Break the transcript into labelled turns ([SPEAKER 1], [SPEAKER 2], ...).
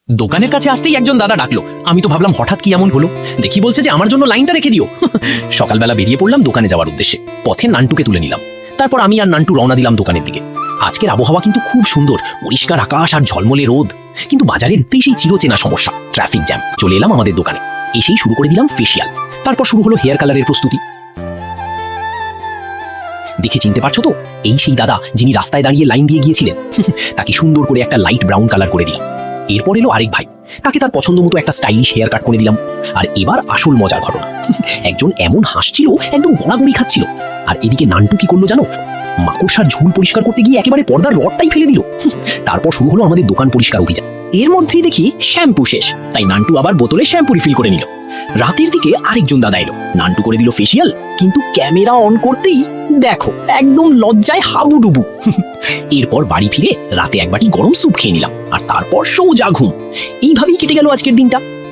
[SPEAKER 1] দোকানের কাছে আসতেই একজন দাদা ডাকলো। আমি তো ভাবলাম হঠাৎ কি এমন হলো, দেখি বলছে যে আমার জন্য লাইনটা রেখে দিও। সকালবেলা বেরিয়ে পড়লাম দোকানে যাওয়ার উদ্দেশ্যে। পথে নান্টুকে তুলে নিলাম। তারপর আমি আর নান্টু রওনা দিলাম দোকানের দিকে। আজকের আবহাওয়া কিন্তু খুব সুন্দর, পরিষ্কার আকাশ আর ঝলমলে রোদ। কিন্তু বাজারে ঢুকতেই সেই চিরচেনা সমস্যা, ট্রাফিক জ্যাম। চলে এলাম আমাদের দোকানে, এসেই শুরু করে দিলাম ফেসিয়াল। তারপর শুরু হলো হেয়ার কালারের প্রস্তুতি। দেখে চিনতে পারছো তো, এই সেই দাদা যিনি রাস্তায় দাঁড়িয়ে লাইন দিয়ে গিয়েছিলেন। তাকে সুন্দর করে একটা লাইট ব্রাউন কালার করে দিলাম। এরপর এলো আরেক ভাই, তাকে তার পছন্দ মতো একটা স্টাইলিশ হেয়ার কাট করে দিলাম। আর এবার আসল মজার ঘটনা, একজন এমন হাসছিল, একদম গড়াগড়ি খাচ্ছিল। আর এদিকে নান্টু কি করলো জানো, মাকড়সার ঝুল পরিষ্কার করতে গিয়ে একেবারে পর্দার রডটাই ফেলে দিল। তারপর শুরু হলো আমাদের দোকান পরিষ্কার অভিযান। এর মধ্যেই দেখি শ্যাম্পু শেষ, তাই নান্টু আবার বোতলে শ্যাম্পু রিফিল করে নিল। রাতের দিকে আরেকজন দাদা এলো, নান্টু করে দিল ফেসিয়াল, কিন্তু ক্যামেরা অন করতেই দেখো একদম লজ্জায় হাবুডুবু। এরপর বাড়ি ফিরে রাতে এক বাটি গরম স্যুপ খেয়ে নিলাম, আর তারপর সোজা ঘুম। এইভাবেই কেটে গেল আজকের দিনটা।